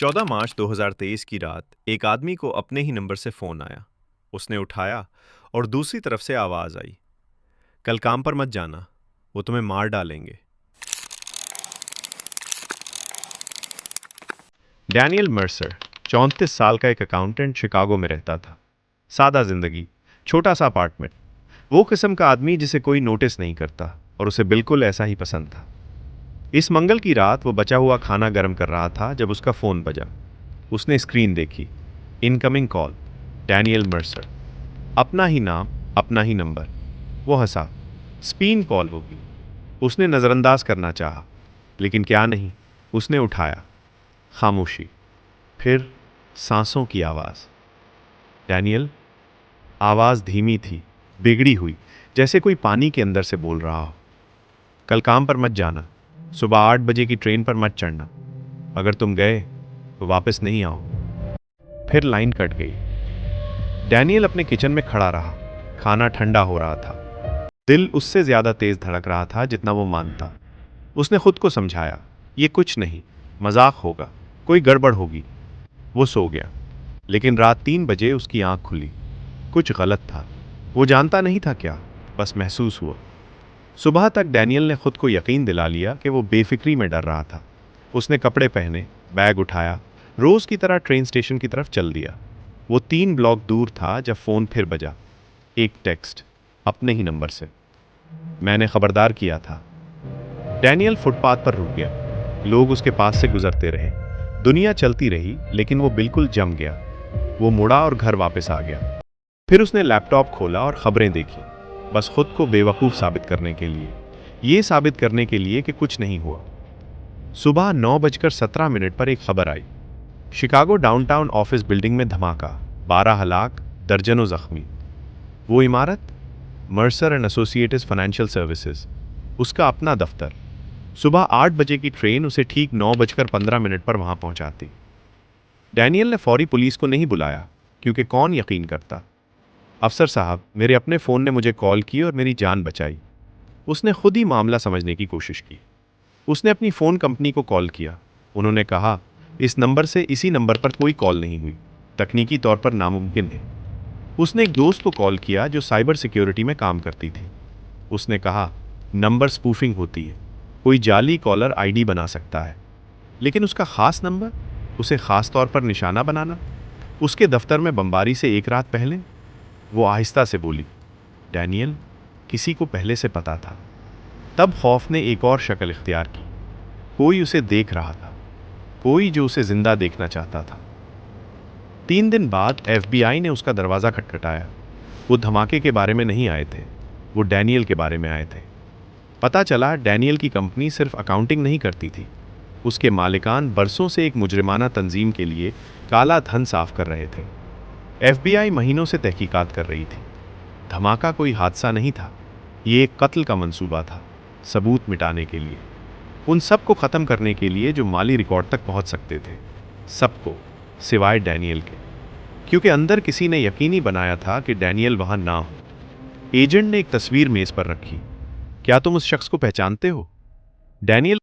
14 मार्च 2023 की रात एक आदमी को अपने ही नंबर से फोन आया। उसने उठाया और दूसरी तरफ से आवाज आई, कल काम पर मत जाना, वो तुम्हें मार डालेंगे। डैनियल मर्सर 34 साल का एक अकाउंटेंट शिकागो में रहता था। सादा जिंदगी, छोटा सा अपार्टमेंट, वो किस्म का आदमी जिसे कोई नोटिस नहीं करता और उसे बिल्कुल ऐसा ही पसंद था। इस मंगल की रात वो बचा हुआ खाना गर्म कर रहा था जब उसका फोन बजा। उसने स्क्रीन देखी, इनकमिंग कॉल, डैनियल मर्सर। अपना ही नाम, अपना ही नंबर। वो हंसा, स्पिन कॉल होगी। उसने नज़रअंदाज करना चाहा, लेकिन क्या नहीं, उसने उठाया। खामोशी, फिर सांसों की आवाज़। डैनियल। आवाज़ धीमी थी, बिगड़ी हुई, जैसे कोई पानी के अंदर से बोल रहा हो। कल काम पर मत जाना, सुबह 8 बजे की ट्रेन पर मत चढ़ना। अगर तुम गए तो वापस नहीं आओ। फिर लाइन कट गई। डैनियल अपने किचन में खड़ा रहा। खाना ठंडा हो रहा था। दिल उससे ज्यादा तेज धड़क रहा था जितना वो मानता। उसने खुद को समझाया, ये कुछ नहीं, मजाक होगा, कोई गड़बड़ होगी। वो सो गया, लेकिन रात 3 बजे उसकी आंख खुली। कुछ गलत था। वो जानता नहीं था क्या, बस महसूस हुआ। सुबह तक डैनियल ने खुद को यकीन दिला लिया कि वो बेफिक्री में डर रहा था। उसने कपड़े पहने, बैग उठाया, रोज की तरह ट्रेन स्टेशन की तरफ चल दिया। वो 3 ब्लॉक दूर था जब फोन फिर बजा। एक टेक्स्ट, अपने ही नंबर से। मैंने खबरदार किया था। डैनियल फुटपाथ पर रुक गया। लोग उसके पास से गुजरते रहे। दुनिया चलती रही, लेकिन वो बिल्कुल जम गया। वो मुड़ा और घर वापस आ गया। फिर उसने लैपटॉप खोला और खबरें देखी, बस खुद को बेवकूफ़ साबित करने के लिए। ये साबित करने के लिए कि कुछ नहीं हुआ। सुबह 9:17 पर एक खबर आई। शिकागो डाउनटाउन ऑफिस बिल्डिंग में धमाका, 12 हलाक, दर्जनों जख्मी। वो इमारत, Mercer and associates financial services, उसका अपना दफ्तर। सुबह 8 बजे की ट्रेन उसे ठीक 9:15 पर वहां पहुंचाती। डैनियल ने फौरी पुलिस को नहीं बुलाया, क्योंकि कौन यकीन करता। अफसर साहब, मेरे अपने फ़ोन ने मुझे कॉल की और मेरी जान बचाई। उसने खुद ही मामला समझने की कोशिश की। उसने अपनी फ़ोन कंपनी को कॉल किया। उन्होंने कहा, इस नंबर से इसी नंबर पर कोई कॉल नहीं हुई, तकनीकी तौर पर नामुमकिन है। उसने एक दोस्त को कॉल किया जो साइबर सिक्योरिटी में काम करती थी। उसने कहा, नंबर स्पूफिंग होती है, कोई जाली कॉलर आईडी बना सकता है, लेकिन उसका खास नंबर, उसे खास तौर पर निशाना बनाना। उसके दफ्तर में बमबारी से एक रात पहले। वो आहिस्ता से बोली, डैनियल, किसी को पहले से पता था। तब खौफ ने एक और शक्ल इख्तियार की। कोई उसे देख रहा था, कोई जो उसे जिंदा देखना चाहता था। 3 दिन बाद एफबीआई ने उसका दरवाज़ा खटखटाया। वो धमाके के बारे में नहीं आए थे, वो डैनियल के बारे में आए थे। पता चला डैनियल की कंपनी सिर्फ अकाउंटिंग नहीं करती थी। उसके मालिकान बरसों से एक मुजरिमाना तंजीम के लिए काला धन साफ कर रहे थे। एफबीआई महीनों से तहकीकात कर रही थी। धमाका कोई हादसा नहीं था, ये एक कत्ल का मंसूबा था, सबूत मिटाने के लिए, उन सबको ख़त्म करने के लिए जो माली रिकॉर्ड तक पहुंच सकते थे। सबको, सिवाय डैनियल के, क्योंकि अंदर किसी ने यकीनी बनाया था कि डैनियल वहां ना हो। एजेंट ने एक तस्वीर मेज पर रखी। क्या तुम उस शख्स को पहचानते हो? डैनियल